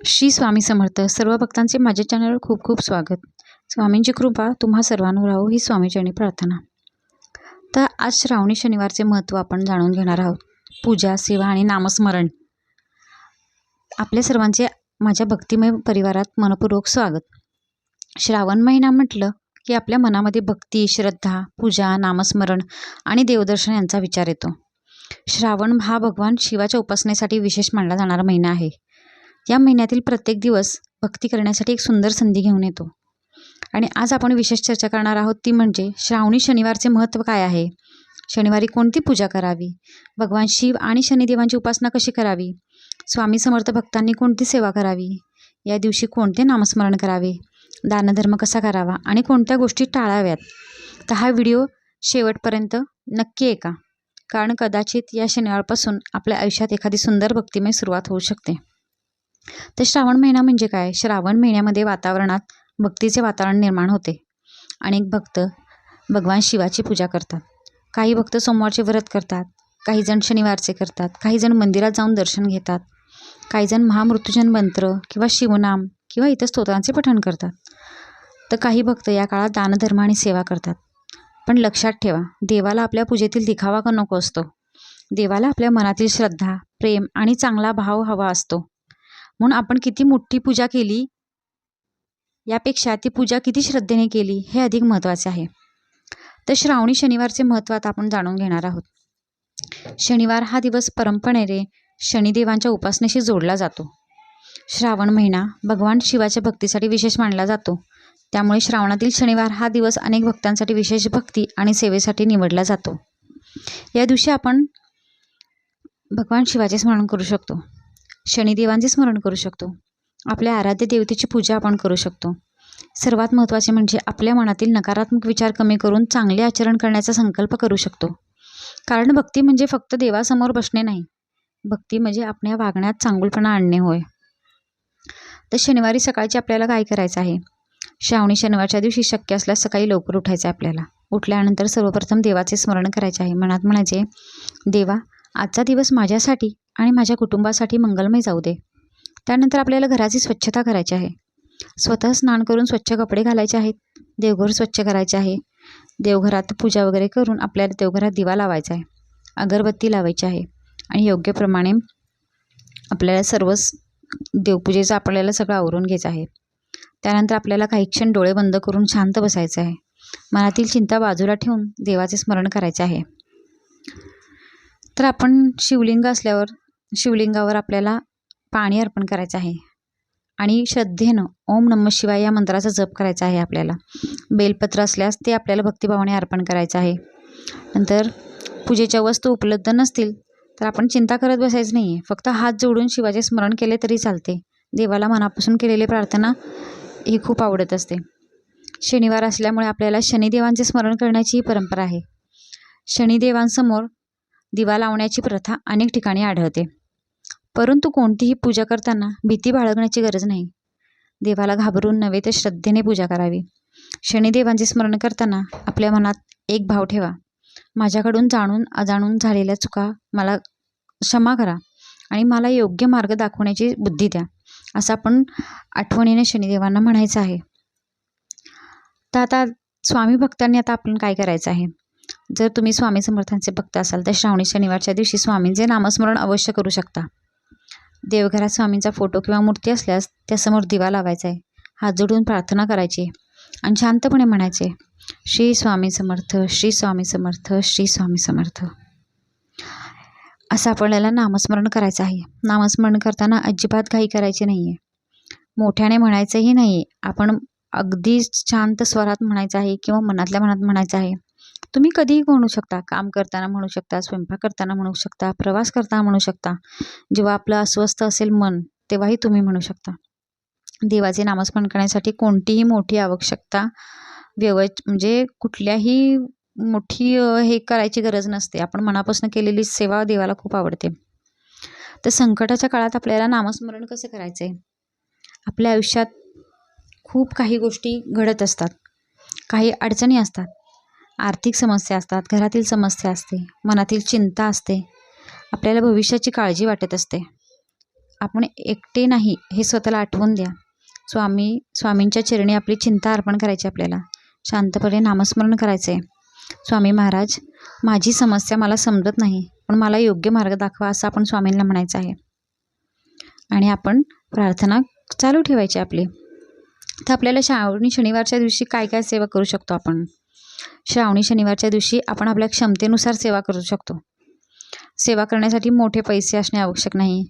श्री स्वामी समर्थ. सर्व भक्तांचे माझ्या चॅनलवर खूप खूप स्वागत. स्वामींची कृपा तुम्हा सर्वांवर राहो ही स्वामीचरणी प्रार्थना. तर आज श्रावणी शनिवारचे महत्त्व आपण जाणून घेणार आहोत. पूजा, सेवा आणि नामस्मरण. आपल्या सर्वांचे माझ्या भक्तिमय परिवारात मनपूर्वक स्वागत. श्रावण महिना म्हटलं की आपल्या मनामध्ये भक्ती, श्रद्धा, पूजा, नामस्मरण आणि देवदर्शन यांचा विचार येतो. श्रावण हा भगवान शिवाच्या उपासनेसाठी विशेष मानला जाणारा महिना आहे. या महिन्यातील प्रत्येक दिवस भक्ती करण्यासाठी एक सुंदर संधी घेऊन येतो. आणि आज आपण विशेष चर्चा करणार आहोत ती म्हणजे श्रावणी शनिवारचे महत्त्व काय आहे, शनिवारी कोणती पूजा करावी, भगवान शिव आणि शनिदेवांची उपासना कशी करावी, स्वामी समर्थ भक्तांनी कोणती सेवा करावी, या दिवशी कोणते नामस्मरण करावे, दानधर्म कसा करावा आणि कोणत्या गोष्टी टाळाव्यात. तर हा व्हिडिओ शेवटपर्यंत नक्की ऐका, कारण कदाचित या शनिवारपासून आपल्या आयुष्यात एखादी सुंदर भक्तिमय सुरुवात होऊ शकते. तर श्रावण महिना म्हणजे काय? श्रावण महिन्यामध्ये वातावरणात भक्तीचे वातावरण निर्माण होते. अनेक भक्त भगवान शिवाची पूजा करतात. काही भक्त सोमवारचे व्रत करतात, काही जण शनिवारचे करतात, काही जण मंदिरात जाऊन दर्शन घेतात, काही जण महामृत्युंजय मंत्र किंवा शिवनाम किंवा इतर स्तोत्रांचे पठण करतात. तर काही भक्त या काळात दानधर्म आणि सेवा करतात. पण लक्षात ठेवा, देवाला आपल्या पूजेतील दिखावा का नको असतो. देवाला आपल्या मनातील श्रद्धा, प्रेम आणि चांगला भाव हवा असतो. म्हणून आपण किती मोठी पूजा केली यापेक्षा ती पूजा किती श्रद्धेने केली हे अधिक महत्त्वाचे आहे. तर श्रावणी शनिवारचे महत्त्व आता आपण जाणून घेणार आहोत. शनिवार हा दिवस परंपरेने शनिदेवांच्या उपासनेशी जोडला जातो. श्रावण महिना भगवान शिवाच्या भक्तीसाठी विशेष मानला जातो. त्यामुळे श्रावणातील शनिवार हा दिवस अनेक भक्तांसाठी विशेष भक्ती आणि सेवेसाठी निवडला जातो. या दिवशी आपण भगवान शिवाचे स्मरण करू शकतो, शनिदेवांचे स्मरण करू शकतो, आपल्या आराध्य देवतेची पूजा आपण करू शकतो. सर्वात महत्त्वाचे म्हणजे आपल्या मनातील नकारात्मक विचार कमी करून चांगले आचरण करण्याचा संकल्प करू शकतो. कारण भक्ती म्हणजे फक्त देवासमोर बसणे नाही, भक्ती म्हणजे आपल्या वागण्यात चांगुलपणा आणणे होय. तर शनिवारी सकाळची आपल्याला काय करायचं आहे? श्रावणी शनिवारच्या दिवशी शक्य असल्यास सकाळी लवकर उठायचं आहे आपल्याला. उठल्यानंतर सर्वप्रथम देवाचे स्मरण करायचे आहे. मनात म्हणायचे, देवा आजचा दिवस माझ्यासाठी आणि माझ्या कुटुंबासाठी मंगलमय जाऊ दे. त्यानंतर आपल्याला घराची स्वच्छता करायची आहे. स्वतः स्नान करून स्वच्छ कपडे घालायचे आहेत. देवघर स्वच्छ करायचे आहे. देवघरात पूजा वगैरे करून आपल्याला देवघरात दिवा लावायचा आहे, अगरबत्ती लावायची आहे आणि योग्यप्रमाणे आपल्याला सर्वच देवपूजेचं आपल्याला सगळं आवरून घ्यायचं आहे. त्यानंतर आपल्याला काही क्षण डोळे बंद करून शांत बसायचं आहे. मनातील चिंता बाजूला ठेवून देवाचे स्मरण करायचे आहे. तर आपण शिवलिंग असल्यावर शिवलिंगावर आपल्याला पाणी अर्पण करायचं आहे आणि श्रद्धेनं ओम नमः शिवाय या मंत्राचा जप करायचा आहे. आपल्याला बेलपत्र असल्यास ते आपल्याला भक्तिभावाने अर्पण करायचं आहे. नंतर पूजेच्या वस्तू उपलब्ध नसतील तर आपण चिंता करत बसायचं नाही आहे. फक्त हात जोडून शिवाचे स्मरण केले तरी चालते. देवाला मनापासून केलेली प्रार्थना ही खूप आवडत असते. शनिवार असल्यामुळे आपल्याला शनिदेवांचे स्मरण करण्याची ही परंपरा आहे. शनिदेवांसमोर दिवा लावण्याची प्रथा अनेक ठिकाणी आढळते. परंतु कोणतीही पूजा करताना भीती बाळगण्याची गरज नाही. देवाला घाबरून नव्हे तर श्रद्धेने पूजा करावी. शनिदेवांचे स्मरण करताना आपल्या मनात एक भाव ठेवा, माझ्याकडून जाणून अजाणून झालेल्या चुका मला क्षमा करा आणि मला योग्य मार्ग दाखवण्याची बुद्धी द्या, असं आपण आठवणीने शनिदेवांना म्हणायचं आहे. तर आता स्वामी भक्तांनी आता आपण काय करायचं आहे? जर तुम्ही स्वामी समर्थांचे भक्त असाल तर श्रावणी शनिवारच्या दिवशी स्वामींचे नामस्मरण अवश्य करू शकता. देवघरात स्वामींचा फोटो किंवा मूर्ती असल्यास त्यासमोर दिवा लावायचा आहे, हात जोडून प्रार्थना करायची आणि शांतपणे म्हणायचे, श्री स्वामी समर्थ, श्री स्वामी समर्थ, श्री स्वामी समर्थ, असं आपल्याला नामस्मरण करायचं आहे. नामस्मरण करताना अजिबात घाई करायची नाही आहे, मोठ्याने म्हणायचंही नाही आहे. आपण अगदी शांत स्वरात म्हणायचं आहे किंवा मनातल्या मनात म्हणायचं आहे. तुम्ही कधीही म्हणू शकता, काम करताना म्हणू शकता, स्वयंपाक करताना म्हणू शकता, प्रवास करताना म्हणू शकता, जेव्हा आपलं अस्वस्थ असेल मन तेव्हाही तुम्ही म्हणू शकता. देवाचे नामस्मरण करण्यासाठी कोणतीही मोठी आवश्यकता म्हणजे कुठल्याही मोठी हे करायची गरज नसते. आपण मनापासून केलेली सेवा देवाला खूप आवडते. तर संकटाच्या काळात आपल्याला नामस्मरण कसं करायचं आहे? आपल्या आयुष्यात खूप काही गोष्टी घडत असतात, काही अडचणी असतात, आर्थिक समस्या असतात, घरातील समस्या असते, मनातील चिंता असते, आपल्याला भविष्याची काळजी वाटत असते. आपण एकटे नाही हे स्वतःला आठवून द्या. स्वामींच्या चरणी आपली चिंता अर्पण करायची. आपल्याला शांतपणे नामस्मरण करायचं आहे. स्वामी महाराज, माझी समस्या मला समजत नाही, पण मला योग्य मार्ग दाखवा, असं आपण स्वामींना म्हणायचं आहे. आणि आपण प्रार्थना चालू ठेवायची आपली. तर आपल्याला श्रावणी शनिवारच्या दिवशी काय काय सेवा करू शकतो आपण? श्रावणी शनिवारच्या दिवशी आपण आपल्या क्षमतेनुसार सेवा करू शकतो. सेवा करण्यासाठी मोठे पैसे असणे आवश्यक नाही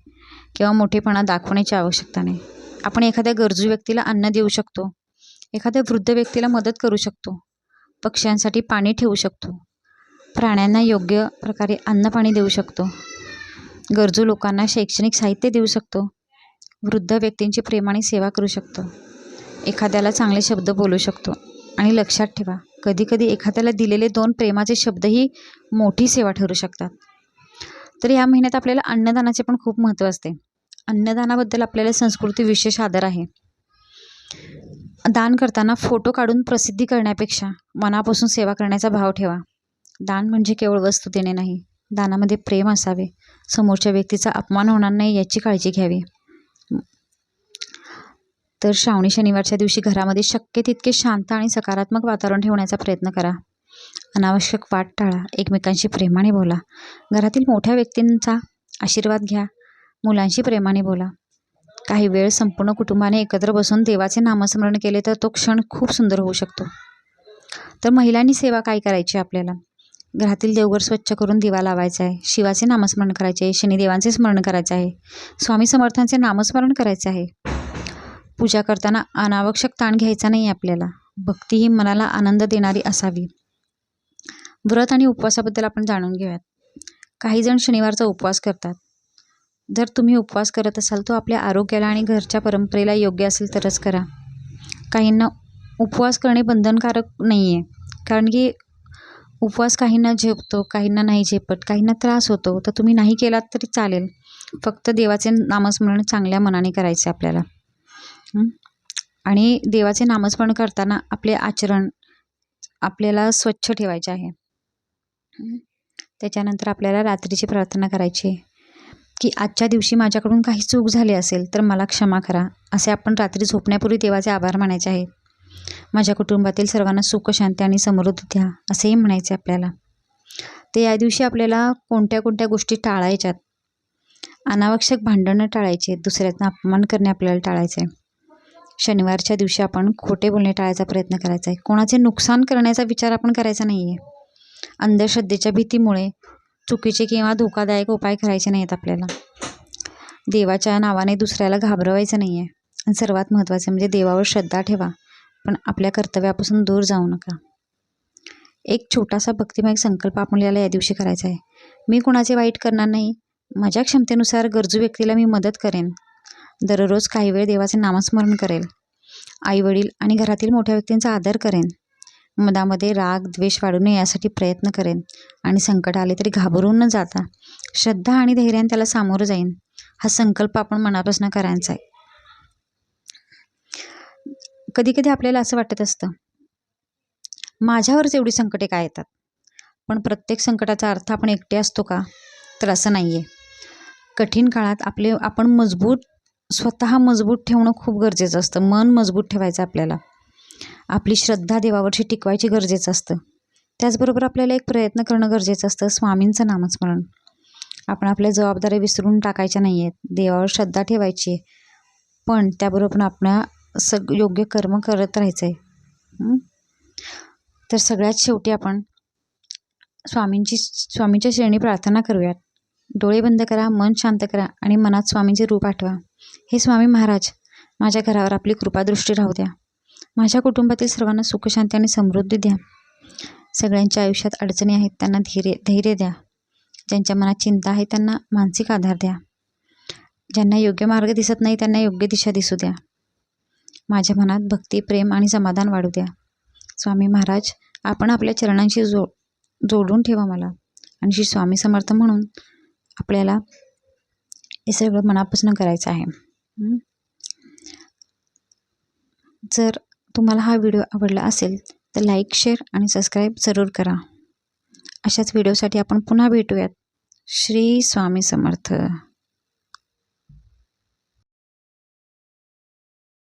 किंवा मोठेपणा दाखवण्याची आवश्यकता नाही. आपण एखाद्या गरजू व्यक्तीला अन्न देऊ शकतो, एखाद्या वृद्ध व्यक्तीला मदत करू शकतो, पक्ष्यांसाठी पाणी ठेवू शकतो, प्राण्यांना योग्य प्रकारे अन्न पाणी देऊ शकतो, गरजू लोकांना शैक्षणिक साहित्य देऊ शकतो, वृद्ध व्यक्तींची प्रेमाने सेवा करू शकतो, एखाद्याला चांगले शब्द बोलू शकतो. आणि लक्षात ठेवा, कधीकधी एखाद्याला दिलेले 2 प्रेमाचे शब्दही मोठी सेवा ठरू शकतात. तर या महिन्यात आपल्याला अन्नदानाचे पण खूप महत्त्व असते. अन्नदानाबद्दल आपल्याला संस्कृती विशेष आदर आहे. दान करताना फोटो काढून प्रसिद्धी करण्यापेक्षा मनापासून सेवा करण्याचा भाव ठेवा. दान म्हणजे केवळ वस्तू देणे नाही, दानामध्ये प्रेम असावे, समोरच्या व्यक्तीचा अपमान होणार नाही याची काळजी घ्यावी. तर श्रावणी शनिवारच्या दिवशी घरामध्ये शक्य तितके शांत आणि सकारात्मक वातावरण ठेवण्याचा प्रयत्न करा. अनावश्यक वाद टाळा, एकमेकांशी प्रेमाने बोला, घरातील मोठ्या व्यक्तींचा आशीर्वाद घ्या, मुलांशी प्रेमाने बोला. काही वेळ संपूर्ण कुटुंबाने एकत्र बसून देवाचे नामस्मरण केले तर तो क्षण खूप सुंदर होऊ शकतो. तर महिलांनी सेवा काय करायची? आपल्याला घरातील देवघर स्वच्छ करून दिवा लावायचा आहे, शिवाचे नामस्मरण करायचे आहे, शनिदेवांचे स्मरण करायचे आहे, स्वामी समर्थांचे नामस्मरण करायचे आहे. पूजा करताना अनावश्यक ताण घ्यायचा नाही. आपल्याला भक्ती ही मनाला आनंद देणारी असावी. व्रत आणि उपवासाबद्दल आपण जाणून घेऊयात. काही जण शनिवारचा उपवास करतात. जर तुम्ही उपवास करत असाल तो आपल्या आरोग्याला आणि घरच्या परंपरेला योग्य असेल तरच करा. काहींना उपवास करणे बंधनकारक नाही आहे, कारण की उपवास काहींना झेपतो, काहींना नाही झेपत, काहींना त्रास होतो. तर तुम्ही नाही केलात तरी चालेल, फक्त देवाचे नामस्मरण चांगल्या मनाने करायचे आपल्याला. आणि देवाचे नामस्मरण करताना आपले आचरण आपल्याला स्वच्छ ठेवायचे आहे. त्याच्यानंतर आपल्याला रात्रीची प्रार्थना करायची की आजच्या दिवशी माझ्याकडून काही चूक झाली असेल तर मला क्षमा करा, असे आपण रात्री झोपण्यापूर्वी देवाचे आभार मानायचे आहेत. माझ्या कुटुंबातील सर्वांना सुख, शांती आणि समृद्धी द्या, असेही म्हणायचे आपल्याला. ते या दिवशी आपल्याला कोणत्या कोणत्या गोष्टी टाळायच्यात? अनावश्यक भांडणं टाळायचे, दुसऱ्यांना अपमान करणे आपल्याला टाळायचे आहे. शनिवारच्या दिवशी आपण खोटे बोलणे टाळायचा प्रयत्न करायचा आहे. कोणाचे नुकसान करण्याचा विचार आपण करायचा नाही आहे. अंधश्रद्धेच्या भीतीमुळे चुकीचे किंवा धोकादायक उपाय करायचे नाहीत आपल्याला. देवाच्या नावाने दुसऱ्याला घाबरवायचं नाही आहे. आणि सर्वात महत्त्वाचे म्हणजे देवावर श्रद्धा ठेवा, पण आपल्या कर्तव्यापासून दूर जाऊ नका. एक छोटासा भक्तिमय संकल्प आपल्याला या दिवशी करायचा आहे. मी कोणाचे वाईट करणार नाही, माझ्या क्षमतेनुसार गरजू व्यक्तीला मी मदत करेन, दररोज काही वेळ देवाचे नामस्मरण करेल, आईवडील आणि घरातील मोठ्या व्यक्तींचा आदर करेन, मनामध्ये राग द्वेष वाढू नये यासाठी प्रयत्न करेन, आणि संकट आले तरी घाबरून न जाता श्रद्धा आणि धैर्याने त्याला सामोरं जाईन. हा संकल्प आपण मनापासून करायचा आहे. कधी कधी आपल्याला असं वाटत असतं, माझ्यावरच एवढी संकटे काय येतात? पण प्रत्येक संकटाचा अर्थ आपण एकटे असतो का? तर असं नाही आहे. कठीण काळात आपण स्वतः मजबूत ठेवणं खूप गरजेचं असतं. मन मजबूत ठेवायचं आपल्याला. आपली श्रद्धा देवावरची टिकवायची गरजेचं असतं. त्याचबरोबर आपल्याला एक प्रयत्न करणं गरजेचं असतं, स्वामींचं नामस्मरण. आपण आपल्या जबाबदाऱ्या विसरून टाकायच्या नाही आहेत. देवावर श्रद्धा ठेवायची आहे, पण त्याबरोबर आपण योग्य कर्म करत राहायचं आहे. तर सगळ्यात शेवटी आपण स्वामींच्या चरणी प्रार्थना करूयात. डोळे बंद करा, मन शांत करा आणि मनात स्वामींचे रूप आठवा. हे स्वामी महाराज, माझ्या घरावर आपली कृपादृष्टी राहू द्या. माझ्या कुटुंबातील सर्वांना सुख, शांती आणि समृद्धी द्या. सगळ्यांच्या आयुष्यात अडचणी आहेत त्यांना धैर्य द्या. ज्यांच्या मनात चिंता आहे त्यांना मानसिक आधार द्या. ज्यांना योग्य मार्ग दिसत नाही त्यांना योग्य दिशा दिसू द्या. माझ्या मनात भक्ती, प्रेम आणि समाधान वाढू द्या. स्वामी महाराज, आपण आपल्या चरणांशी जोडून ठेवा मला. आणि श्री स्वामी समर्थ म्हणून आपल्याला हे सगळं मनापासून करायचं आहे. जर तुम्हाला हा व्हिडिओ आवडला असेल तर लाईक, शेअर आणि सबस्क्राईब जरूर करा. अशाच व्हिडिओसाठी आपण पुन्हा भेटूयात. श्री स्वामी समर्थ.